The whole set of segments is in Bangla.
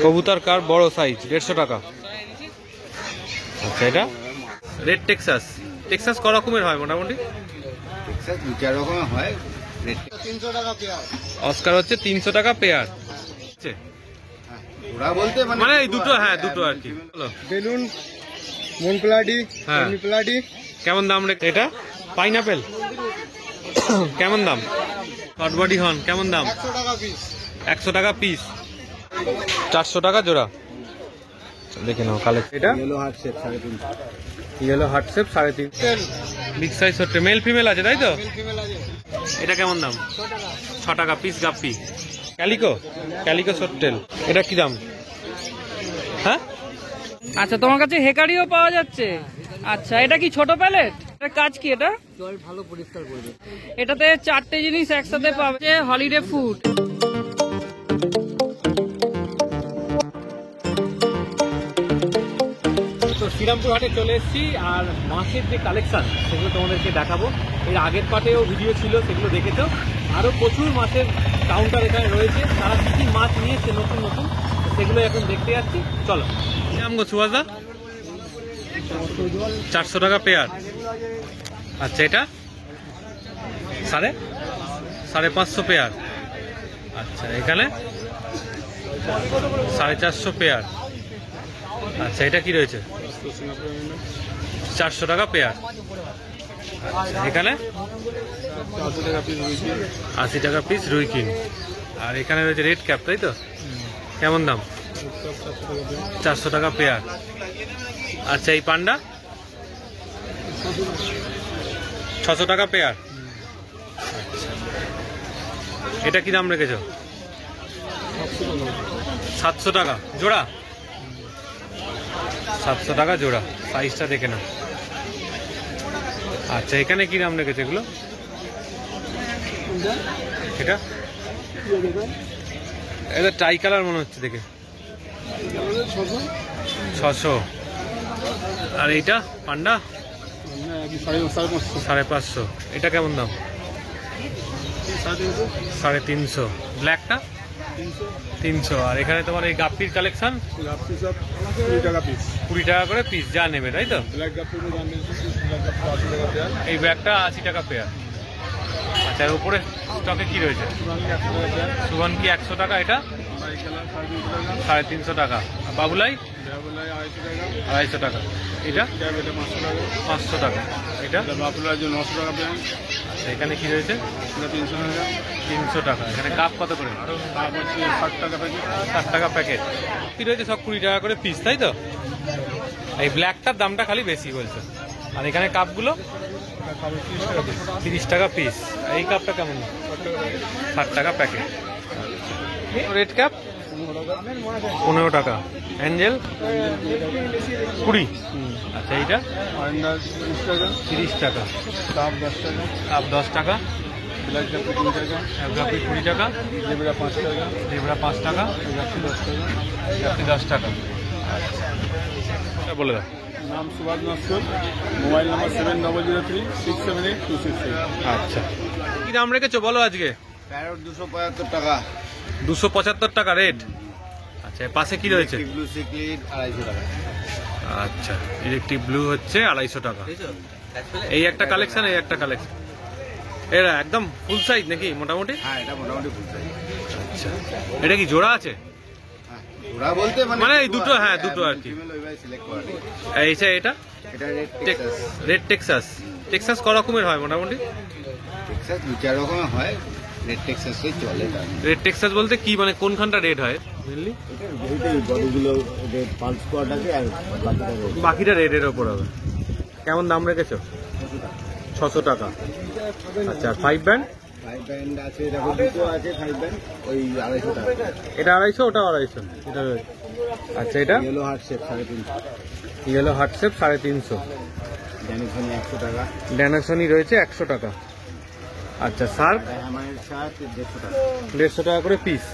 কবুতর কার বড় সাইজ 150 টাকা। আচ্ছা, এটা রেড টেক্সাস। টেক্সাস ক রকমের হয় মোটামুটি? টেক্সাস দু চার রকমের হয়। 300 টাকা পেয়ার। অস্কার হচ্ছে 300 টাকা পেয়ার। ওরা বলতে মানে এই দুটো, হ্যাঁ দুটো আর কি। বেলুন, মনপ্লাডি, এমিপ্লাডি। কেমন দাম রে এটা? পাইনাপেল কেমন দাম? হটবডি হর্ন কেমন দাম? 100 টাকা পিস। 100 টাকা পিস, 400 টাকা জোড়া। দেখে নাও কালেকশন। এটা yellow heart shape 350। Yellow heart shape 350। Big size হচ্ছে, মেল ফিমেল আছে তাই তো? মেল ফিমেল আছে। এটা কেমন দাম? 6 টাকা। 6 টাকা পিস গাপ্পি। ক্যালিকো, ক্যালিকো সটটেল এটা কি দাম? হ্যাঁ, আচ্ছা, তোমার কাছে হেকারিও পাওয়া যাচ্ছে। আচ্ছা, এটা কি ছোট প্যালেট? এটা কাজ কি? এটা জল ভালো পরিষ্কার করবে। এটাতে 4টে জিনিস একসাথে পাবে। Holiday food. তো শ্রীরামপুর হাটে চলে এসেছি, আর মাছের যে কালেকশন সেগুলো তোমাদেরকে দেখাবো। এর আগের পার্টেও ভিডিও ছিল, সেগুলো দেখেছো। আরও প্রচুর মাছের কাউন্টার এখানে রয়েছে, তারা কি কি মাছ নিয়েছে নতুন নতুন, সেগুলো এখন দেখতে যাচ্ছি। চলো। দাম গো সুভাষদা? 400 টাকা পেয়ার। আচ্ছা, এটা 550 পেয়ার। আচ্ছা, এখানে 450 পেয়ার। আচ্ছা, এটা কি রয়েছে? 400 টাকা পেয়ার। আচ্ছা, এখানে 80 টাকা পিস রুই কিং। আর এখানে রয়েছে রেড ক্যাপ, তাই তো? কেমন দাম? 400 টাকা পেয়ার। আচ্ছা, এই পান্ডা 600 টাকা পেয়ার। আচ্ছা, এটা কি দাম রেখেছো? 700 টাকা জোড়া। 700 টাকা জোড়া। সাইজটা দেখে নাও। আচ্ছা, এখানে কি দাম রেখেছে এগুলো? এটা এটা ট্রাই কালার মনে হচ্ছে দেখে। 600। আর এইটা পান্ডা 550। এটা কেমন দাম? 350। ব্ল্যাকটা 300। আর এখানে তোমার এই গাপ্পির কালেকশন 20 টাকা পিস। 20 টাকা করে পিস, যা নেবে তাই তো? ব্ল্যাক গাপ্পি দাম বেশি, ব্ল্যাক গাপ্পি 80 টাকা পেয়ার। এই ব্যাগটা 80 টাকা পেয়ার। আচ্ছা, এর উপরে স্টকে কি রয়েছে? সুভান কি 100 টাকা। এটা 350 টাকা। আর বাবুলাই 250 টাকা। এটা 500 টাকা। এটা বাবুলার জন্য 900 টাকা পেয়ার। আচ্ছা, এখানে কি রয়েছে? 300 টাকা। 300 টাকা। এখানে কাপ কত করে? কাপ হচ্ছে 60 টাকা প্যাকেট। 60 টাকা প্যাকেট। কি রয়েছে? সব 20 টাকা করে পিস, তাই তো? এই ব্ল্যাকটার দামটা খালি বেশি বলছে। আর এখানে কাপগুলো 30 টাকা পিস। এই কাপটা কেমন? 60 টাকা প্যাকেট। রেড ক্যাপ 15 টাকা। অ্যাঞ্জেল 20। আচ্ছা, এইটা 30 টাকা। কাপ 10 টাকা। কাপ 10 টাকা। ব্ল্যাক গাপ্পি 20 টাকা। গাপ্পি 20 টাকা। জেবরা 5 টাকা। জেবরা 5 টাকা। গাপ্পি 10 টাকা। গাপ্পি 10 টাকা। আচ্ছা, বলে দাও। নাম সুভাষ নস্কর, মোবাইল নাম্বার 7003678268। আচ্ছা, কি দাম রেখেছো বলো আজকে? প্যারট 275 টাকা। 275 টাকা রেট। আচ্ছা, পাশে কি রয়েছে? ব্লু সিক্লিড 250 টাকা। আচ্ছা, ইলেকট্রিক ব্লু হচ্ছে 250 টাকা। এই একটা কালেকশন, এই একটা কালেকশন। এরা একদম ফুল সাইজ নাকি মোটামুটি? হ্যাঁ, এটা মোটামুটি ফুল সাইজ। আচ্ছা, এটা কি জোড়া আছে? ওরা বলতে মানে এই দুটো, হ্যাঁ দুটো আর কি। এইটা এটা এটা red Texas. Red Texas. Texas ক রকমের হয় মোটামুটি? টেক্সাস দু চার রকমের হয়। রেড টেক্সাসই চলে। রেড টেক্সাস বলতে কি, মানে কোনখানটা রেড হয় মেনলি? বডিগুলো পালস স্কোয়াড আছে আর বাকিটা রেডের ওপর হবে। কেমন দাম রেখেছো? 600 টাকা। আচ্ছা, 5 ব্যান্ড? 5 ব্যান্ড আছে, দেখো দুটো আছে 5 ব্যান্ড, ওই 250 টাকা। এটা 250, ওটা 250। এটা রয়েছে। আচ্ছা, এটা yellow heart shape 350। Yellow heart shape 350। ড্যানিসনি 100 টাকা। ড্যানাসনি রয়েছে 100 টাকা। আচ্ছা, শার্ক আমার শার্ট 150 টাকা। 150 টাকা করে পিস।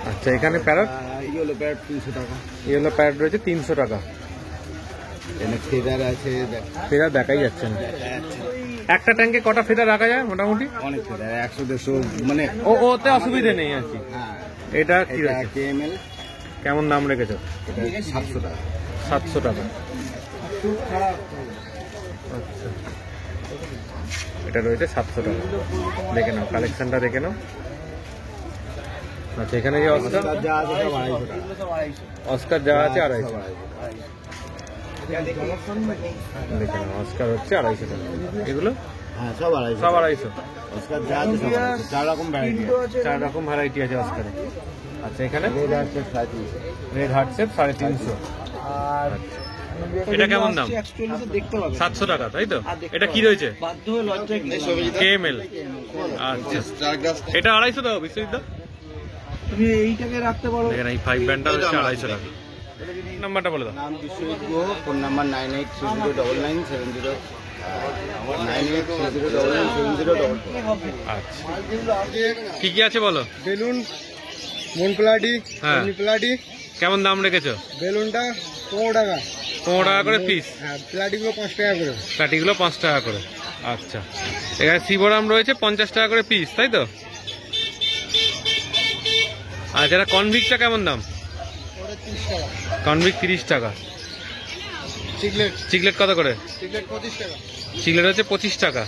আচ্ছা, এখানে প্যারট ইয়েলো প্যারট 300 টাকা। ইয়েলো প্যারট রয়েছে 300 টাকা। এখানে ফেদার আছে, ফেদার দেখাই যাচ্ছে না। একটা ট্যাঙ্কে কটা ফেদার রাখা যায় মোটামুটি? অনেক ফেদার, 100-150 মানে। ওতে অসুবিধে নেই আর কি। হ্যাঁ, এটা কি এটা রয়েছে? KML, কেমন দাম রেখেছো? এটা 700 টাকা। 700 টাকা। আচ্ছা, এটা রয়েছে 700 টাকা। দেখে নাও, কালেকশনটা দেখে নাও। আচ্ছা, এখানে যে অস্কার অস্কার যা আছে সব 250 টাকা। অস্কার যা আছে 250। সব 250। দেখে নাও, অস্কার হচ্ছে 250 টাকা। এগুলো হ্যাঁ, সব 250। সব 250। অস্কার যা আছে সব 250। 4 রকম ভ্যারাইটি। 4 রকম ভ্যারাইটি আছে অস্কারে। আচ্ছা, এখানে রেড আছে 350। Red heart shape 350। আর এটা কেমন দাম? 140 দেখতে পাবে 700 টাকা, তাই তো? এটা কি রয়েছে? বাধ্য হয়ে লজ্জা কি KML। আচ্ছা, এটা 250 টাকা বিশ্বজিৎ দা। তুমি এইটাকে রাখতে পারো। দেখেন, এই 5 ব্যান্ডটা হচ্ছে 250 টাকা। নাম্বারটা বলে দাও। নাম বিশ্বজিৎ গুহ, ফোন নাম্বার 98309970 98309970। আচ্ছা, কি কি আছে বলো? বেলুন, মন প্লাটি, হ্যাঁ। প্লাটি। কেমন দাম রেখেছো? বেলুনটা 15 টাকা। 15 টাকা করে পিস। হ্যাঁ, প্লাটিগুলো 5 টাকা করে। কাটিগুলো 5 টাকা করে। আচ্ছা, এখানে শিবরাম রয়েছে 50 টাকা করে পিস, তাই তো? আচ্ছা, এটা কনভিক্টটা কেমন দাম? ওটা 30 টাকা। কনভিক্ট 30 টাকা। চিকলেট, চিকলেট কত করে? চিকলেট 25 টাকা। চিকলেট হচ্ছে 25 টাকা।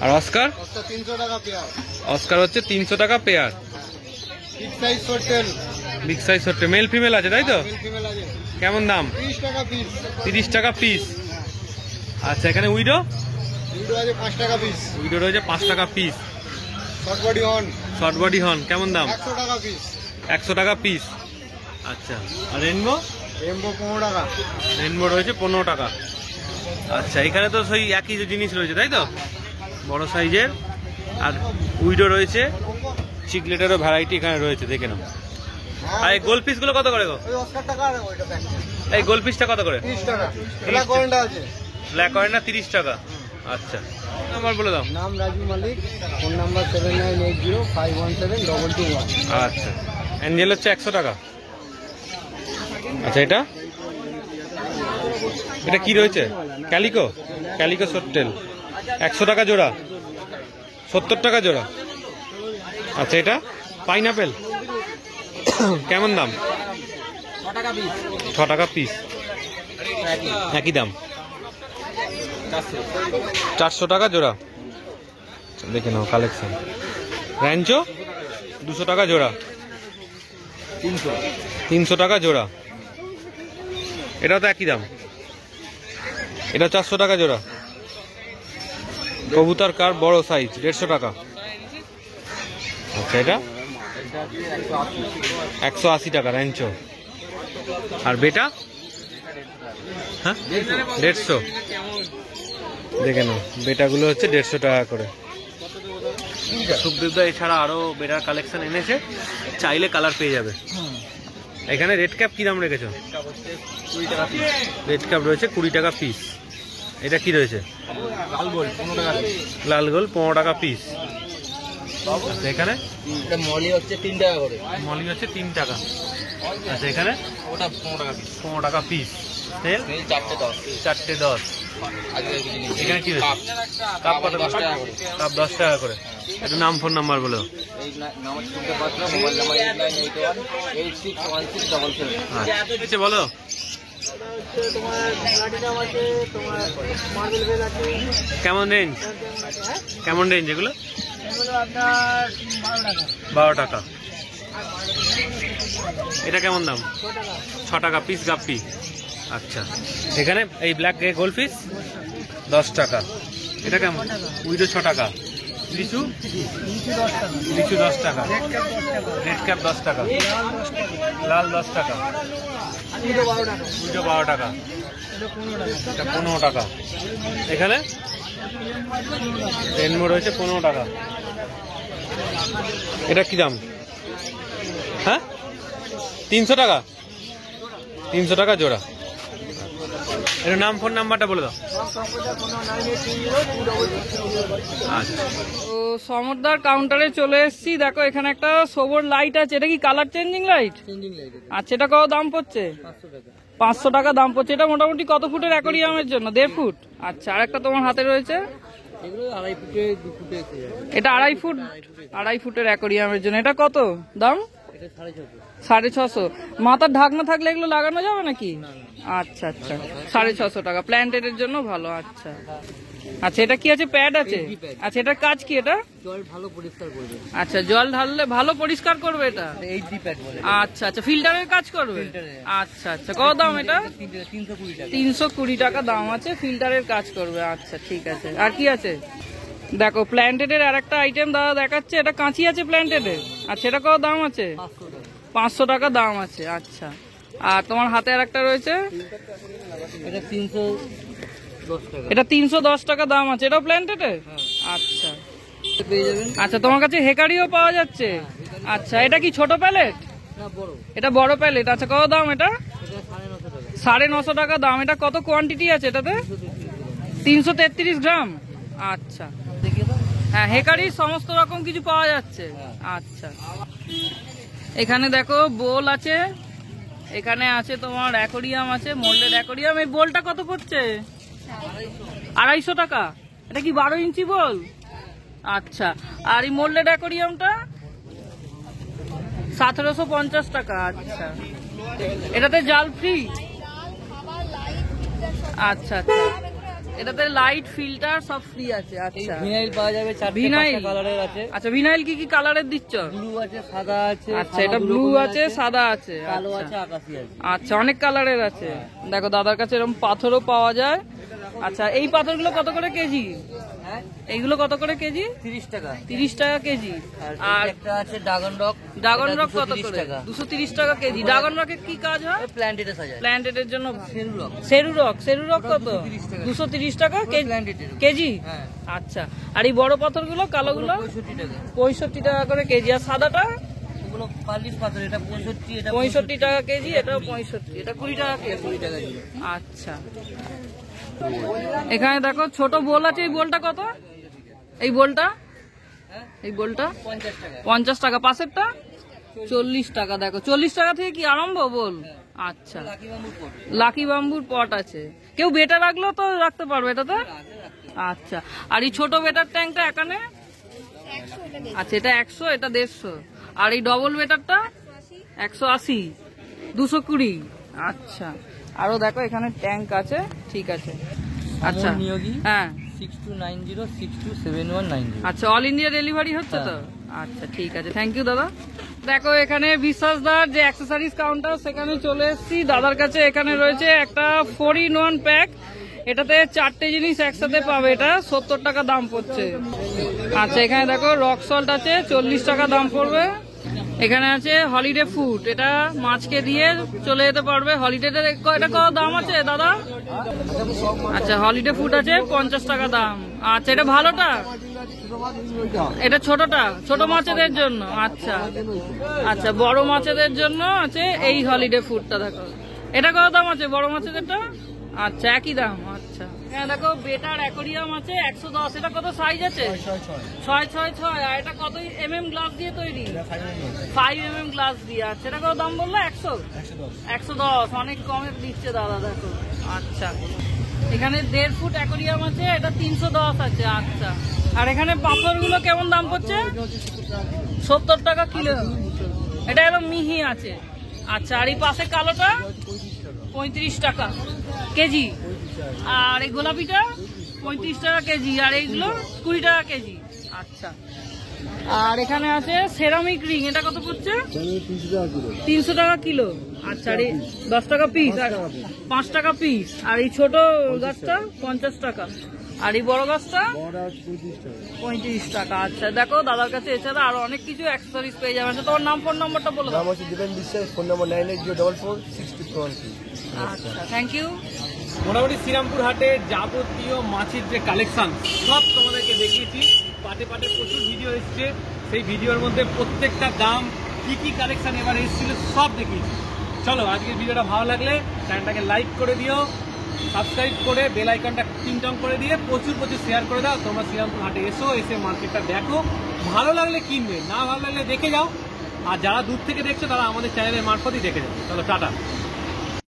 আর অস্কার? ওটা 300 টাকা পেয়ার। অস্কার হচ্ছে 300 টাকা পেয়ার। বিগ সাইজ শর্টেল, বিগ সাইজ হচ্ছে মেল ফিমেল আছে, তাই তো? মেল ফিমেল আছে। কেমন দাম? 30 টাকা পিস। 30 টাকা পিস। আচ্ছা, এখানে উইডো? দুটো আছে 5 টাকা পিস। উইডো রয়েছে 5 টাকা piece. Short body on short body horn কেমন দাম? 100 টাকা পিস। 100 টাকা পিস। আচ্ছা, আর রেনবো? রেমবো 15 টাকা। রেনবো রয়েছে 15 টাকা। আচ্ছা, এখানে তো সেই একই জিনিস রয়েছে, তাই তো? বড় সাইজের। আর উইডো রয়েছে, চিকলেটেরও ভ্যারাইটি এখানে রয়েছে, দেখে নাও। আর এই গোল পিসগুলো কত করে গো? ওই অস্কার টাকা আর ওইটা প্যাক। এই গোল পিসটা কত করে? 30 টাকা। ব্ল্যাক ওয়ারেন্ট আছে। ব্ল্যাক হয় না 30 টাকা। আচ্ছা, আমার বলে দাও। নাম রাজু মালিক, ফোন নাম্বার 7980517221। আচ্ছা, অ্যাঞ্জেল হচ্ছে 100 টাকা। আচ্ছা, এটা এটা কি রয়েছে? ক্যালিকো? ক্যালিকো শর্টেল 100 টাকা জোড়া, 70 টাকা জোড়া। আচ্ছা, এটা পাইনাপেল কেমন দাম? 6 টাকা পিস। একই দাম, 400 টাকা জোড়া। দেখে নাও কালেকশন। র্যাঞ্চো 200 টাকা জোড়া। 300 টাকা জোড়া। এটাও তো একই দাম। এটা 400 টাকা জোড়া। কবুতর কার বড় সাইজ 150 টাকা। আচ্ছা, এটা 180 টাকা র্যাঞ্চো। আর বেটা? হ্যাঁ, 150। দেখে নাও, বেটাগুলো হচ্ছে 150 টাকা করে। সুখদেবদা এছাড়া আরো বেটার কালেকশন এনেছে, চাইলে কালার পেয়ে যাবে। এখানে রেড ক্যাপ কি দাম রেখেছো? রেড ক্যাপ রয়েছে 20 টাকা পিস। এটা কি রয়েছে? লাল গোল 15 টাকা পিস। এখানে মলি হচ্ছে 3 টাকা করে। মলি হচ্ছে 3 টাকা। আচ্ছা, এখানে ওটা 15 টাকা পিস। 15 টাকা পিস। তেল এই 4টে 10। 4টে 10। আজকে কিছু নিয়ে। এখানে কি রয়েছে? কাপ কত? 10 টাকা করে। কাপ 10 টাকা করে। একটু নাম ফোন নাম্বার বলো। এই নাম্বার শুনতে পাচ্ছ না, মোবাইল নাম্বার 8981861677। আচ্ছা, বলো। তোমার প্লাটিনাম আছে, তোমার মার্বেল বেল আছে। কেমন রেঞ্জ? কেমন রেঞ্জ এগুলো? এগুলো আপনার 12 12 টাকা। টাকা। এটা কেমন দাম? 6 টাকা। 6 টাকা পিস গাপ্পি। আচ্ছা, এখানে এই ব্ল্যাক গোল্ড ফিশ 10 টাকা। এটা কেমন? উইডো 6 টাকা। লিচু? নিচে 10 টাকা। লিচু 10 টাকা। রেড ক্যাপ 10 টাকা। রেড ক্যাপ 10 টাকা। লাল 10 টাকা। এটা 12 টাকা। উইডো 12 টাকা। এটা 15 টাকা। এটা 15 টাকা। এখানে রেনবো রয়েছে 15 টাকা। এটা কি দাম? হ্যাঁ, 300 টাকা। 300 টাকা জোড়া। এর নাম ফোন নাম্বারটা বলে দাও। আচ্ছা, তো সমরদার কাউন্টারে চলে এসেছি। দেখো, এখানে একটা সোবর লাইট আছে। এটা কি colour changing light? Changing light. আচ্ছা, এটা কত দাম পড়ছে? 500 টাকা। 500 টাকা দাম পড়ছে। এটা মোটামুটি কত ফুটের অ্যাকোরিয়ামের জন্য? 1.5 ফুট। আচ্ছা, আর একটা তোমার হাতে রয়েছে, এগুলো 2.5 ফুটে 2 ফুটে এসে যাবে। এটা 2.5 ফুট। 2.5 ফুটের অ্যাকোরিয়ামের জন্য এটা কত দাম? 650। মাথার ঢাকনা থাকলে এগুলো লাগানো যাবে নাকি? আচ্ছা আচ্ছা, 650 টাকা। প্ল্যান্টেডের জন্য ভালো। আচ্ছা আচ্ছা, এটা কি আছে? প্যাড আছে। আচ্ছা, এটার কাজ কি? এটা জল ভালো পরিষ্কার করবে। আচ্ছা, জল ঢাললে ভালো পরিষ্কার করবে এটা। এইচডি প্যাড বলে। আচ্ছা আচ্ছা, ফিল্টারের কাজ করবে। আচ্ছা আচ্ছা, কত দাম এটা? 320 টাকা। 320 টাকা দাম আছে, ফিল্টারের কাজ করবে। আচ্ছা ঠিক আছে। আর কি আছে দেখো? প্ল্যান্টেডের আর একটা আইটেম দাদা দেখাচ্ছে। এটা কাঁচি আছে প্ল্যান্টেডের। আচ্ছা, এটা কত দাম আছে? 500 টাকা দাম আছে। আচ্ছা, আর তোমার হাতে আর একটা রয়েছে, এটা 310 টাকা। এটা 310 টাকা দাম আছে। এটাও প্ল্যান্টেডের। আচ্ছা পেয়ে যাবেন। আচ্ছা, তোমার কাছে হেকারিও পাওয়া যাচ্ছে। আচ্ছা, এটা কি ছোট প্যালেট? না, বড়। এটা বড় প্যালেট। আচ্ছা, কত দাম এটা? এটা 950 টাকা। 950 টাকা দাম। এটা কত কোয়ান্টিটি আছে এটাতে? 333 গ্রাম। আচ্ছা, দেখিয়ে দাও। হ্যাঁ, হেকারির সমস্ত রকম কিছু পাওয়া যাচ্ছে। আচ্ছা, এখানে দেখো বোল আছে, এখানে আছে তোমার অ্যাকোরিয়াম আছে, মোল্ডেড অ্যাকোরিয়াম। এই বোলটা কত পড়ছে? 250 টাকা। এটা কি 12 ইঞ্চি বোল? আচ্ছা, আর এই মোল্ডেড অ্যাকোরিয়ামটা 1750 টাকা। আচ্ছা, এটাতে জাল ফ্রি? আচ্ছা আচ্ছা, এটাতে লাইট ফিল্টার সব ফ্রি আছে। আচ্ছা, ভিনাইল পাওয়া যাবে, 4 ভিনাইল কালারের আছে। আচ্ছা, ভিনাইল কি কি কালারের দিচ্ছ? ব্লু আছে, সাদা আছে। আচ্ছা, এটা ব্লু আছে, সাদা আছে, কালো আচ্ছা। আছে, আকাশি আছে। আচ্ছা, অনেক কালারের আছে। দেখো দাদার কাছে এরকম পাথরও পাওয়া যায়। আচ্ছা, এই পাথরগুলো কত করে কেজি? হ্যাঁ, এইগুলো কত করে কেজি? 30 টাকা। 30 টাকা কেজি। আর একটা আছে ড্রাগন রক। ড্রাগন রক কত 230 করে? টাকা। 230 টাকা কেজি। ড্রাগন রকের কি কাজ হয়? প্ল্যান্টেডে সাজায়। প্ল্যান্টেডের জন্য সেরু রক। সেরু রক কত? 230 টাকা। 230 টাকা প্ল্যান্টেডের। কেজি। হ্যাঁ। আচ্ছা, আর এই বড় পাথরগুলো কালোগুলো? 65 টাকা। 65 টাকা করে কেজি। আর সাদাটা? ওগুলো পালিশ পাথর। এটা 65, এটা 65 টাকা কেজি। এটাও 65। এটা 20 টাকা কেজি। 20 টাকা কিলো। আচ্ছা, এখানে দেখো ছোট বোল আছে। এই বোলটা কত? এই বোলটা? হ্যাঁ, এই বোলটা 50 টাকা। 50 টাকা। পাশেরটা 40 টাকা। দেখো 40 টাকা থেকে কি আরম্ভ বোল? আচ্ছা, লাকি বাম্বু পট। লাকি বাম্বুর পট আছে। কেউ বেটা রাখলেও তো রাখতে পারবে এটাতে। আচ্ছা, আর এই ছোট বেটার ট্যাঙ্কটা এখানে? আচ্ছা, এটা 100, এটা 150। আর এই ডবল বেটারটা 180, 220। আচ্ছা, আরো দেখো এখানে ট্যাঙ্ক আছে। ঠিক আছে। আচ্ছা, নিয়োগী হ্যাঁ। 6290627190। আচ্ছা, অল ইন্ডিয়া ডেলিভারি হচ্ছে তো? আচ্ছা ঠিক আছে, থ্যাংক ইউ দাদা। দেখো এখানে বিশ্বাসদার যে অ্যাক্সেসরিজ কাউন্টার, সেখানে চলে এসেছি। দাদার কাছে এখানে রয়েছে একটা 4-in-1 প্যাক। এটাতে 4টে জিনিস একসাথে পাবে। এটা 70 টাকা দাম পড়ছে। আচ্ছা, এখানে দেখো রক সল্ট আছে, 40 টাকা দাম পড়বে। এখানে আছে হলিডে ফুড। এটা মাছকে দিয়ে চলে যেতে পারবে। হলিডেতে এটা কত দাম আছে দাদা? আচ্ছা, হলিডে ফুড আছে 50 টাকা দাম। আচ্ছা, এটা ভালোটা? এটা ছোটটা? ছোট মাছেদের জন্য। আচ্ছা আচ্ছা, বড় মাছেদের জন্য আছে এই হলিডে ফুডটা। দেখো এটা কত দাম আছে বড় মাছেদেরটা? আচ্ছা, একই দাম। আচ্ছা, হ্যাঁ দেখো বেটার অ্যাকোরিয়াম আছে 110। এটা কত সাইজ আছে? 6x6। আর এটা কত mm গ্লাস দিয়ে তৈরি? 5 mm গ্লাস দিয়ে। আচ্ছা, এটা কত দাম বললো? 110। অনেক কমে দিচ্ছে দাদা। দেখো আচ্ছা, এখানে 1.5 ফুট অ্যাকোরিয়াম আছে। এটা 310 আছে। আচ্ছা, আর এখানে পাথরগুলো কেমন দাম পড়ছে? 70 টাকা কিলো। এটা একদম মিহি আছে। আচ্ছা, আর এই পাশে কালোটা 35 টাকা কেজি। আর এই গোলাপিটা 35 টাকা কেজি। আর এইগুলো 20 টাকা কেজি। আচ্ছা, আর এখানে আছে সেরামিক রিং। এটা কত পড়ছে? 300 টাকা কিলো। আচ্ছা, আর এই 10 টাকা পিস আর 5 টাকা পিস। আর এই ছোট গাছটা 50 টাকা। আর এই বড় গাছটা 35 টাকা। আচ্ছা, দেখো দাদার কাছে এছাড়া আরো অনেক কিছু অ্যাক্সেসরিজ পেয়ে যাবেন। আচ্ছা, তোমার নাম, ফোন নাম্বারটা বলে দাও। দীপেন বিশ্বাস, ফোন নম্বর 9804462313। আচ্ছা, থ্যাংক ইউ। মোটামুটি শ্রীরামপুর হাটের যাবতীয় মাছের যে কালেকশন সব তোমাদেরকে দেখিয়েছি। পাটে পাটে প্রচুর ভিডিও এসছে। সেই ভিডিওর মধ্যে প্রত্যেকটা দাম, কি কি কালেকশন এবার এসেছিল সব দেখিয়েছি। চলো, আজকের ভিডিওটা ভালো লাগলে চ্যানেলটাকে লাইক করে দিও, সাবস্ক্রাইব করে বেল আইকনটা টিংটং করে দিয়ে প্রচুর শেয়ার করে দাও। তোমরা শ্রীরামপুর হাটে এসে মার্কেটটা দেখো। ভালো লাগলে কিনবে, না ভালো লাগলে দেখে যাও। আর যারা দূর থেকে দেখছো তারা আমাদের চ্যানেলের মারফতই দেখে যাও। চলো, টাটা।